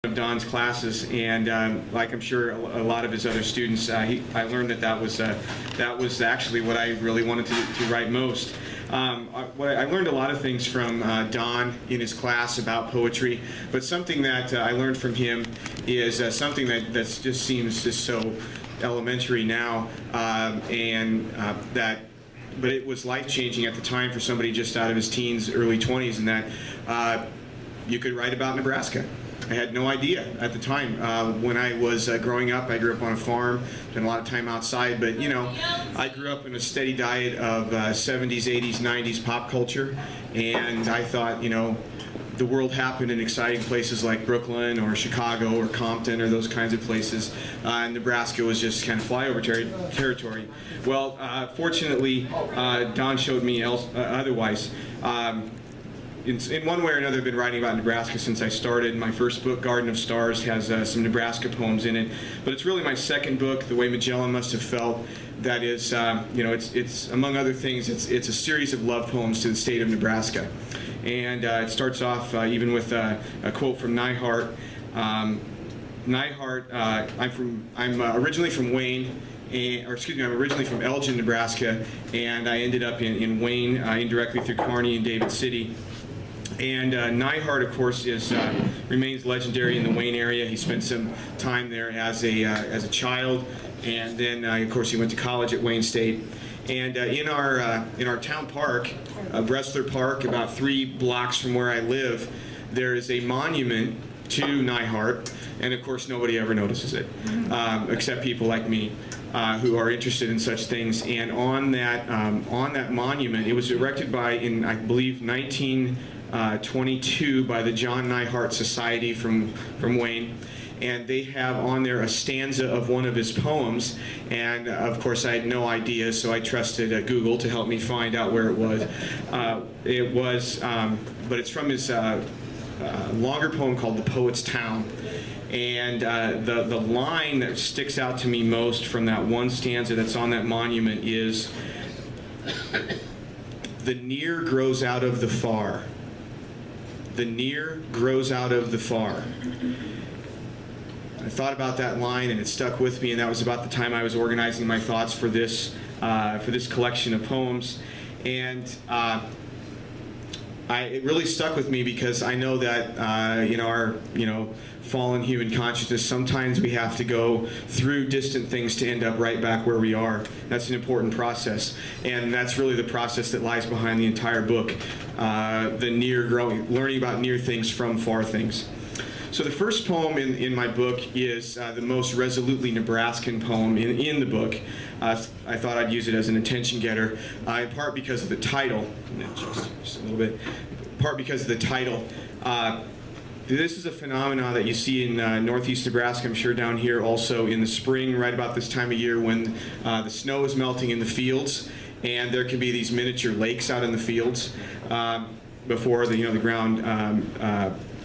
Of Don's classes, and like I'm sure a lot of his other students, I learned that was actually what I really wanted to write most. I learned a lot of things from Don in his class about poetry, but something that I learned from him is something that just seems just so elementary now, but it was life-changing at the time for somebody just out of his teens, early 20s, and that you could write about Nebraska. I had no idea at the time. When I was growing up, I grew up on a farm, spent a lot of time outside, but you know, I grew up in a steady diet of 70s, 80s, 90s pop culture, and I thought, you know, the world happened in exciting places like Brooklyn or Chicago or Compton or those kinds of places, and Nebraska was just kind of flyover territory. Well, fortunately, Don showed me otherwise. In one way or another, I've been writing about Nebraska since I started. My first book, Garden of Stars, has some Nebraska poems in it, but it's really my second book, The Way Magellan Must Have Felt. That is, you know, it's among other things, it's a series of love poems to the state of Nebraska, and it starts off even with a quote from Neihart. I'm originally from Wayne. I'm originally from Elgin, Nebraska, and I ended up in Wayne indirectly through Kearney and David City. And Neihart, of course, remains legendary in the Wayne area. He spent some time there as a child, and then, of course, he went to college at Wayne State. And in our town park, Bressler Park, about 3 blocks from where I live, there is a monument to Neihart, and of course, nobody ever notices it, except people like me. Who are interested in such things. And on that monument, it was erected in I believe 1922 by the John Neihart Society from Wayne, and they have on there a stanza of one of his poems, and of course I had no idea, so I trusted Google to help me find out where it was. But it's from his longer poem called The Poet's Town. And the line that sticks out to me most from that one stanza that's on that monument is, "The near grows out of the far. The near grows out of the far." I thought about that line and it stuck with me, and that was about the time I was organizing my thoughts for this collection of poems. And it really stuck with me because I know that our fallen human consciousness, sometimes we have to go through distant things to end up right back where we are. That's an important process, and that's really the process that lies behind the entire book, learning about near things from far things. So the first poem in my book is the most resolutely Nebraskan poem in the book. I thought I'd use it as an attention getter, in part because of the title. Just a little bit. In part because of the title. This is a phenomenon that you see in northeast Nebraska, I'm sure down here also in the spring, right about this time of year when the snow is melting in the fields, and there can be these miniature lakes out in the fields before the ground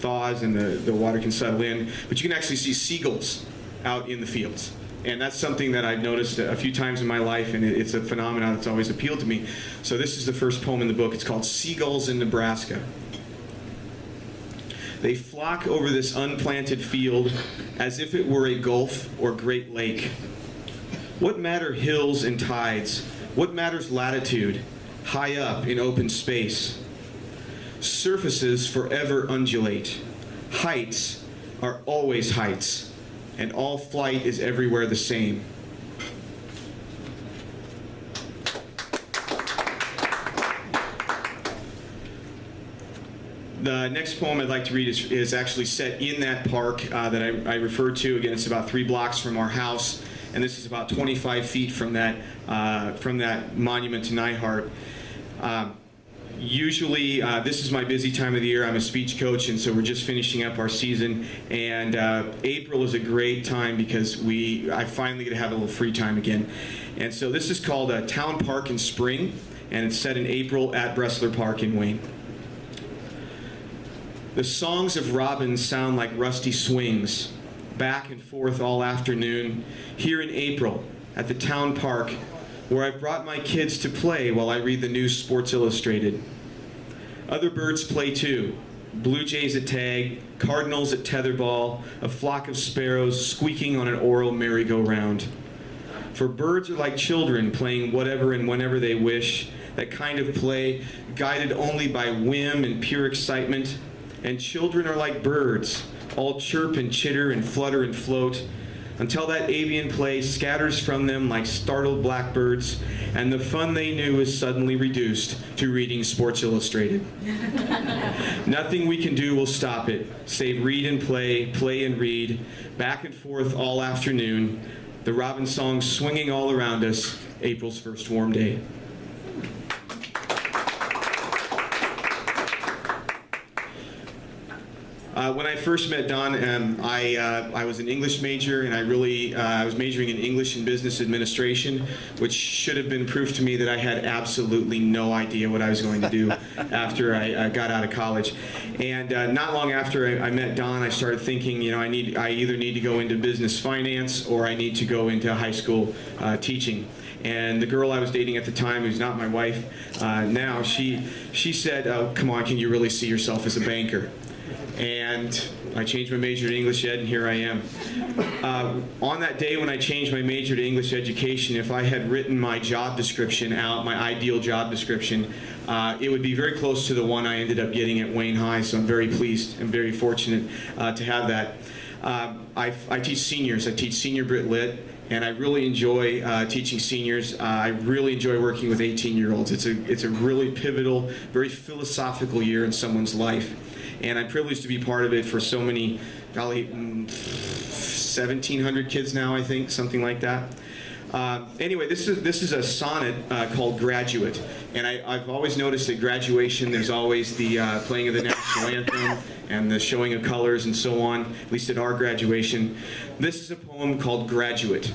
thaws and the water can settle in. But you can actually see seagulls out in the fields. And that's something that I've noticed a few times in my life, and it's a phenomenon that's always appealed to me. So this is the first poem in the book. It's called Seagulls in Nebraska. They flock over this unplanted field as if it were a gulf or great lake. What matter hills and tides? What matters latitude, high up in open space? Surfaces forever undulate. Heights are always heights, and all flight is everywhere the same. The next poem I'd like to read is actually set in that park that I referred to. Again, it's about 3 blocks from our house, and this is about 25 feet from that monument to Neihart. Usually, this is my busy time of the year. I'm a speech coach, and so we're just finishing up our season. And April is a great time because I finally get to have a little free time again. And so this is called Town Park in Spring, and it's set in April at Bressler Park in Wayne. The songs of robins sound like rusty swings, back and forth all afternoon, here in April at the town park, where I've brought my kids to play while I read the new Sports Illustrated. Other birds play too, blue jays at tag, cardinals at tetherball, a flock of sparrows squeaking on an oral merry-go-round. For birds are like children playing whatever and whenever they wish, that kind of play guided only by whim and pure excitement. And children are like birds, all chirp and chitter and flutter and float, until that avian play scatters from them like startled blackbirds, and the fun they knew is suddenly reduced to reading Sports Illustrated. Nothing we can do will stop it, save read and play, play and read, back and forth all afternoon, the robin song swinging all around us, April's first warm day. When I first met Don, I was an English major, and I was majoring in English and Business Administration, which should have been proof to me that I had absolutely no idea what I was going to do after I got out of college. And not long after I met Don, I started thinking, you know, I either need to go into business finance or I need to go into high school teaching. And the girl I was dating at the time, who's not my wife now, she said, oh, come on, can you really see yourself as a banker? And I changed my major to English Ed, and here I am. On that day when I changed my major to English Education, if I had written my job description out, my ideal job description, it would be very close to the one I ended up getting at Wayne High, so I'm very pleased and very fortunate to have that. I teach seniors. I teach senior Brit Lit, and I really enjoy teaching seniors. I really enjoy working with 18-year-olds. It's a really pivotal, very philosophical year in someone's life. And I'm privileged to be part of it for so many, golly, 1,700 kids now, I think, something like that. Anyway, this is a sonnet called Graduate. And I've always noticed at graduation there's always the playing of the national anthem and the showing of colors and so on, at least at our graduation. This is a poem called Graduate.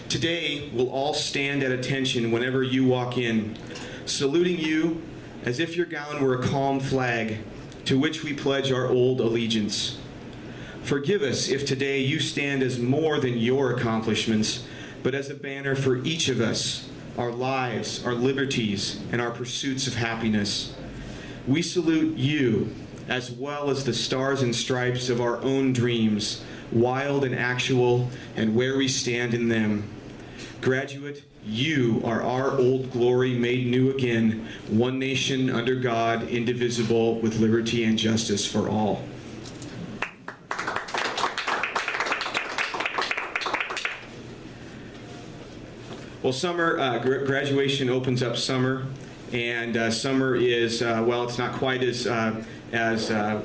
Today, we'll all stand at attention whenever you walk in, saluting you as if your gown were a calm flag to which we pledge our old allegiance. Forgive us if today you stand as more than your accomplishments, but as a banner for each of us, our lives, our liberties, and our pursuits of happiness. We salute you, as well as the stars and stripes of our own dreams, wild and actual, and where we stand in them. Graduate, you are our old glory made new again, one nation under God, indivisible, with liberty and justice for all. Well, summer, graduation opens up summer, and summer is, well, it's not quite as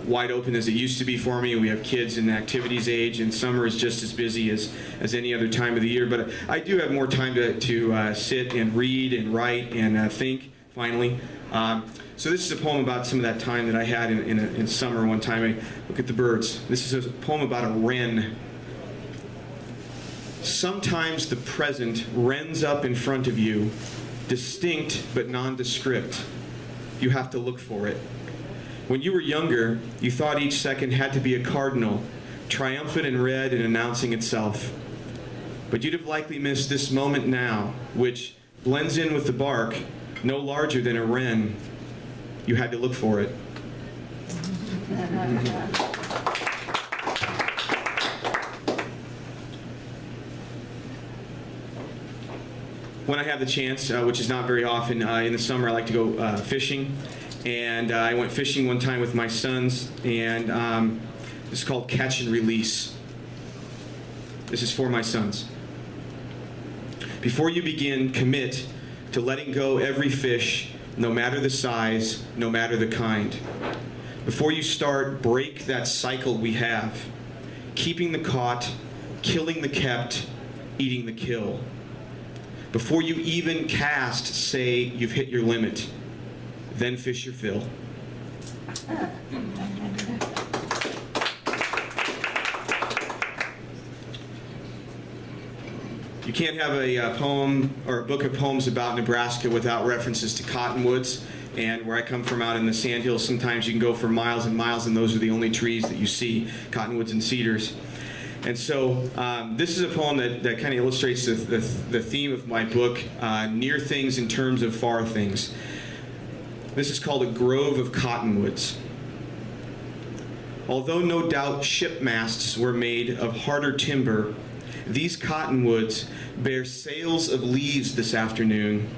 wide open as it used to be for me. We have kids in activities age, and summer is just as busy as any other time of the year. But I do have more time to sit and read and write and think, finally. So this is a poem about some of that time that I had in summer one time. I look at the birds. This is a poem about a wren. Sometimes the present wrens up in front of you, distinct but nondescript. You have to look for it. When you were younger, you thought each second had to be a cardinal, triumphant in red and announcing itself. But you'd have likely missed this moment now, which blends in with the bark, no larger than a wren. You had to look for it. When I have the chance, which is not very often, in the summer I like to go fishing. And I went fishing one time with my sons, and this is called Catch and Release. This is for my sons. Before you begin, commit to letting go every fish, no matter the size, no matter the kind. Before you start, break that cycle we have. Keeping the caught, killing the kept, eating the kill. Before you even cast, say you've hit your limit. Then fish your fill. You can't have a poem or a book of poems about Nebraska without references to cottonwoods. And where I come from out in the Sandhills, sometimes you can go for miles and miles and those are the only trees that you see, cottonwoods and cedars. And so this is a poem that kind of illustrates the theme of my book, near things in terms of far things. This is called a grove of cottonwoods. Although no doubt ship masts were made of harder timber, these cottonwoods bear sails of leaves this afternoon,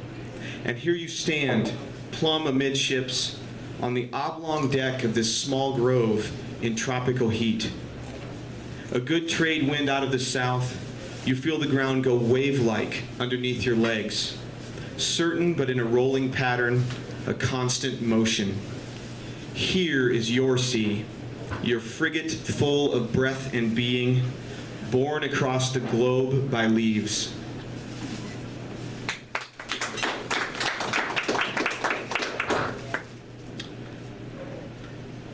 and here you stand, plumb amidships, on the oblong deck of this small grove in tropical heat. A good trade wind out of the south, you feel the ground go wave-like underneath your legs, certain but in a rolling pattern, a constant motion. Here is your sea, your frigate full of breath and being, borne across the globe by leaves.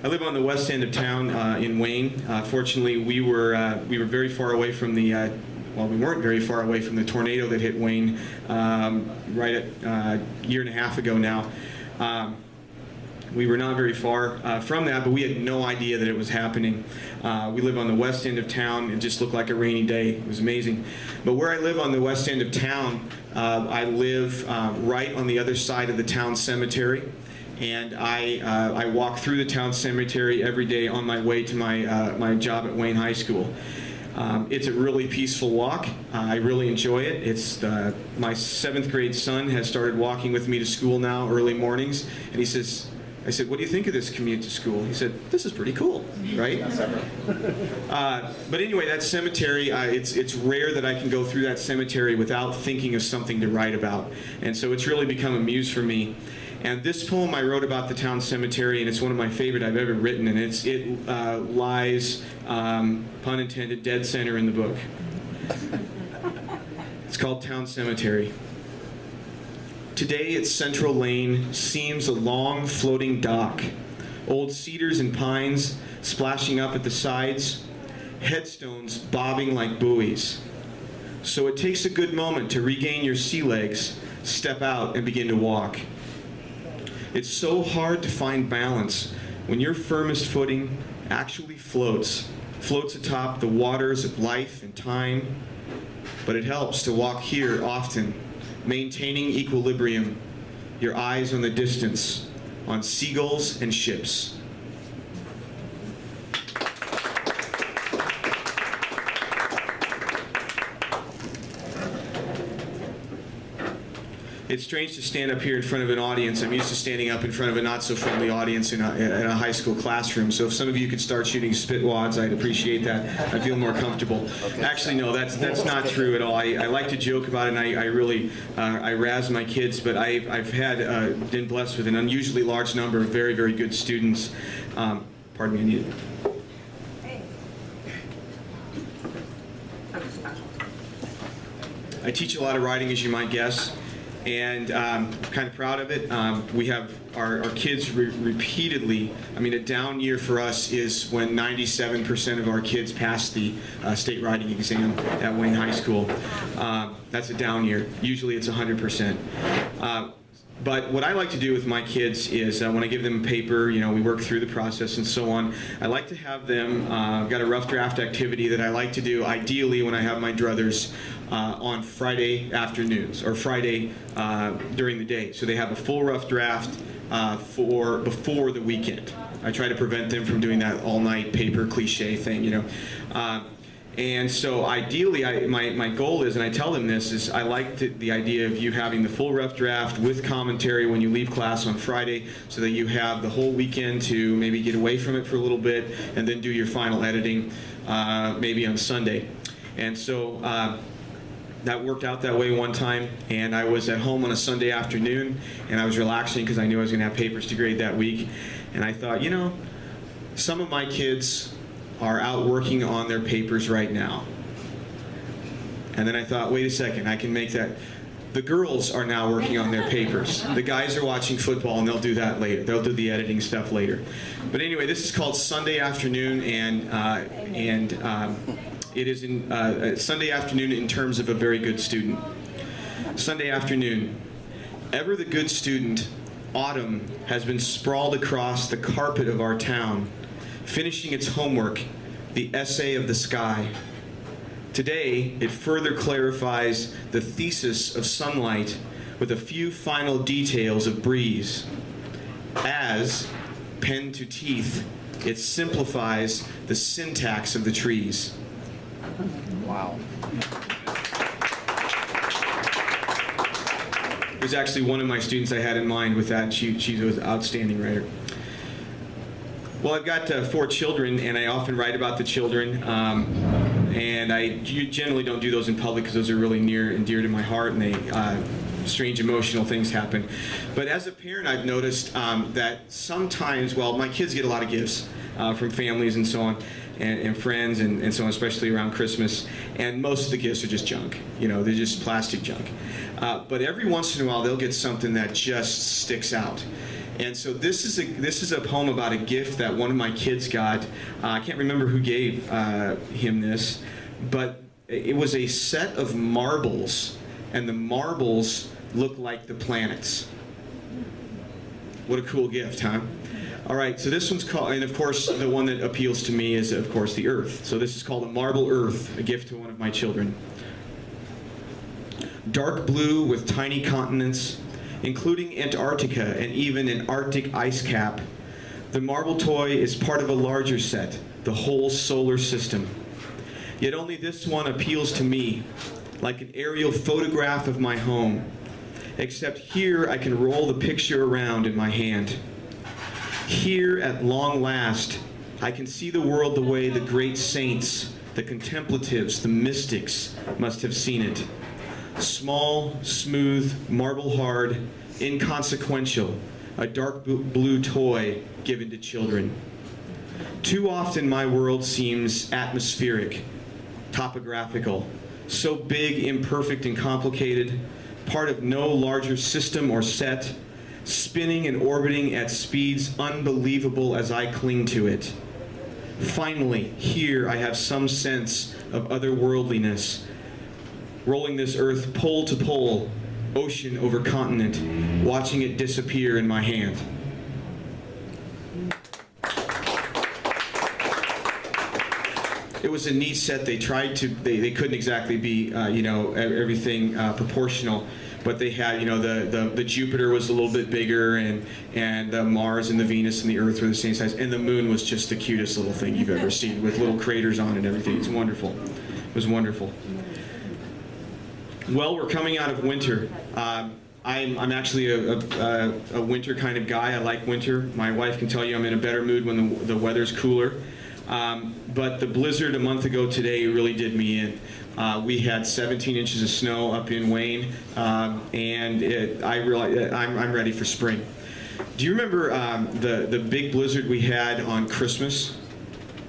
I live on the west end of town in Wayne. Fortunately, we were very far away from the well, we weren't very far away from the tornado that hit Wayne right at a year and a half ago now. We were not very far from that, but we had no idea that it was happening. We live on the west end of town. It just looked like a rainy day. It was amazing. But where I live on the west end of town, I live right on the other side of the town cemetery. And I walk through the town cemetery every day on my way to my job at Wayne High School. It's a really peaceful walk. I really enjoy it. It's my 7th grade son has started walking with me to school now early mornings, and he says, I said, what do you think of this commute to school? He said, this is pretty cool, right? But anyway, that cemetery, it's rare that I can go through that cemetery without thinking of something to write about. And so it's really become a muse for me. And this poem I wrote about the town cemetery, and it's one of my favorite I've ever written, and it lies, pun intended, dead center in the book. It's called Town Cemetery. Today its central lane seems a long floating dock, old cedars and pines splashing up at the sides, headstones bobbing like buoys. So it takes a good moment to regain your sea legs, step out, and begin to walk. It's so hard to find balance when your firmest footing actually floats atop the waters of life and time, but it helps to walk here often, maintaining equilibrium, your eyes on the distance, on seagulls and ships. It's strange to stand up here in front of an audience. I'm used to standing up in front of a not-so-friendly audience in a high school classroom. So if some of you could start shooting spit wads, I'd appreciate that. I feel more comfortable. Actually, no, that's not true at all. I like to joke about it, and I really I razz my kids. But I've been blessed with an unusually large number of very, very good students. Pardon me, I need it. I teach a lot of writing, as you might guess. And I'm kind of proud of it. We have our kids repeatedly, I mean, a down year for us is when 97% of our kids pass the state writing exam at Wayne High School. That's a down year. Usually it's 100%. But what I like to do with my kids is when I give them a paper, you know, we work through the process and so on. I like to have them, I've got a rough draft activity that I like to do ideally when I have my druthers on Friday afternoons or Friday during the day. So they have a full rough draft before the weekend. I try to prevent them from doing that all-night paper cliche thing, you know. And so ideally, my goal is, and I tell them this, is I like the idea of you having the full rough draft with commentary when you leave class on Friday so that you have the whole weekend to maybe get away from it for a little bit and then do your final editing maybe on Sunday. And so that worked out that way one time, and I was at home on a Sunday afternoon, and I was relaxing because I knew I was going to have papers to grade that week. And I thought, you know, some of my kids are out working on their papers right now. And then I thought, wait a second, I can make that. The girls are now working on their papers. The guys are watching football, and they'll do that later. They'll do the editing stuff later. But anyway, this is called Sunday Afternoon, and it is in Sunday afternoon in terms of a very good student. Sunday afternoon. Ever the good student, autumn has been sprawled across the carpet of our town, finishing its homework, the essay of the sky. Today, it further clarifies the thesis of sunlight with a few final details of breeze. as pen to teeth, it simplifies the syntax of the trees. Wow. It was actually one of my students I had in mind with that. She was an outstanding writer. Well, I've got 4 children, and I often write about the children. And I generally don't do those in public because those are really near and dear to my heart, and they strange emotional things happen. But as a parent, I've noticed that sometimes, well, my kids get a lot of gifts from families and so on, and friends and so on, especially around Christmas. And most of the gifts are just junk. You know, they're just plastic junk. But every once in a while, they'll get something that just sticks out. And so this is a poem about a gift that one of my kids got. I can't remember who gave him this, but it was a set of marbles, and the marbles look like the planets. What a cool gift, huh? All right, so this one's called, and of course the one that appeals to me is of course the Earth. So this is called a marble Earth, a gift to one of my children. Dark blue with tiny continents, including Antarctica and even an Arctic ice cap. The marble toy is part of a larger set, the whole solar system. Yet only this one appeals to me, like an aerial photograph of my home. Except here I can roll the picture around in my hand. Here, at long last, I can see the world the way the great saints, the contemplatives, the mystics must have seen it. Small, smooth, marble hard, inconsequential, a dark blue toy given to children. Too often my world seems atmospheric, topographical, so big, imperfect, and complicated, part of no larger system or set, spinning and orbiting at speeds unbelievable as I cling to it. Finally, here I have some sense of otherworldliness, rolling this earth pole to pole, ocean over continent, watching it disappear in my hand. It was a neat set. They tried to, they couldn't exactly be, you know, everything proportional, but they had, you know, the Jupiter was a little bit bigger, and the Mars and the Venus and the Earth were the same size, and the moon was just the cutest little thing you've ever seen, with little craters on it and everything. It's wonderful. It was wonderful. Well, we're coming out of winter. I'm actually a winter kind of guy. I like winter. My wife can tell you I'm in a better mood when the weather's cooler. But the blizzard a month ago today really did me in. We had 17 inches of snow up in Wayne, and I realized I'm ready for spring. Do you remember the big blizzard we had on Christmas?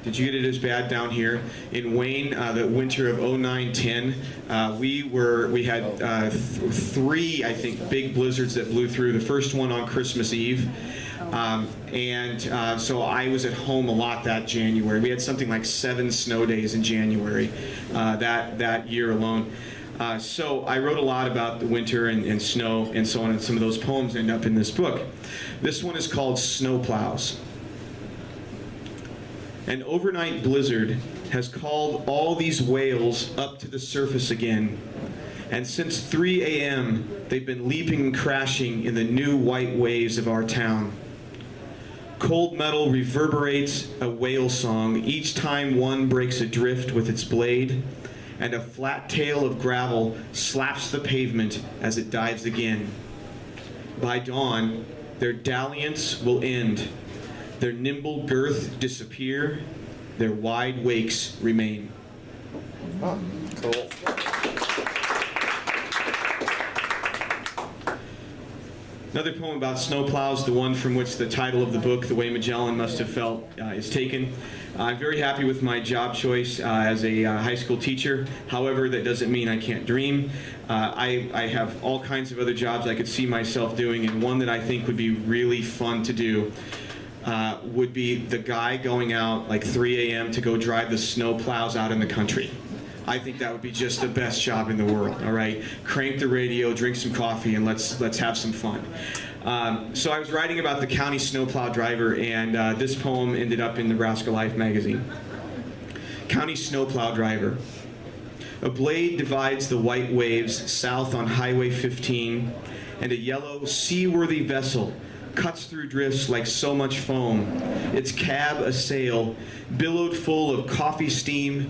Did you get it as bad down here? In Wayne, the winter of 09-10, we had 3, I think, big blizzards that blew through. The first one on Christmas Eve. So I was at home a lot that January. We had something like 7 snow days in January that year alone. So I wrote a lot about the winter and snow and so on, and some of those poems end up in this book. This one is called Snowplows. An overnight blizzard has called all these whales up to the surface again. And since 3 a.m., they've been leaping and crashing in the new white waves of our town. Cold metal reverberates a whale song each time one breaks adrift with its blade, and a flat tail of gravel slaps the pavement as it dives again. By dawn, their dalliance will end. Their nimble girth disappear, their wide wakes remain. Oh, cool. Another poem about snowplows, the one from which the title of the book, The Way Magellan Must Have Felt, is taken. I'm very happy with my job choice as a high school teacher. However, that doesn't mean I can't dream. I have all kinds of other jobs I could see myself doing, and one that I think would be really fun to do would be the guy going out like 3 a.m. to go drive the snow plows out in the country. I think that would be just the best job in the world, all right? Crank the radio, drink some coffee, and let's have some fun. So I was writing about the county snowplow driver, and this poem ended up in Nebraska Life magazine. County snowplow driver. A blade divides the white waves south on Highway 15, and a yellow, seaworthy vessel cuts through drifts like so much foam. Its cab a sail, billowed full of coffee steam,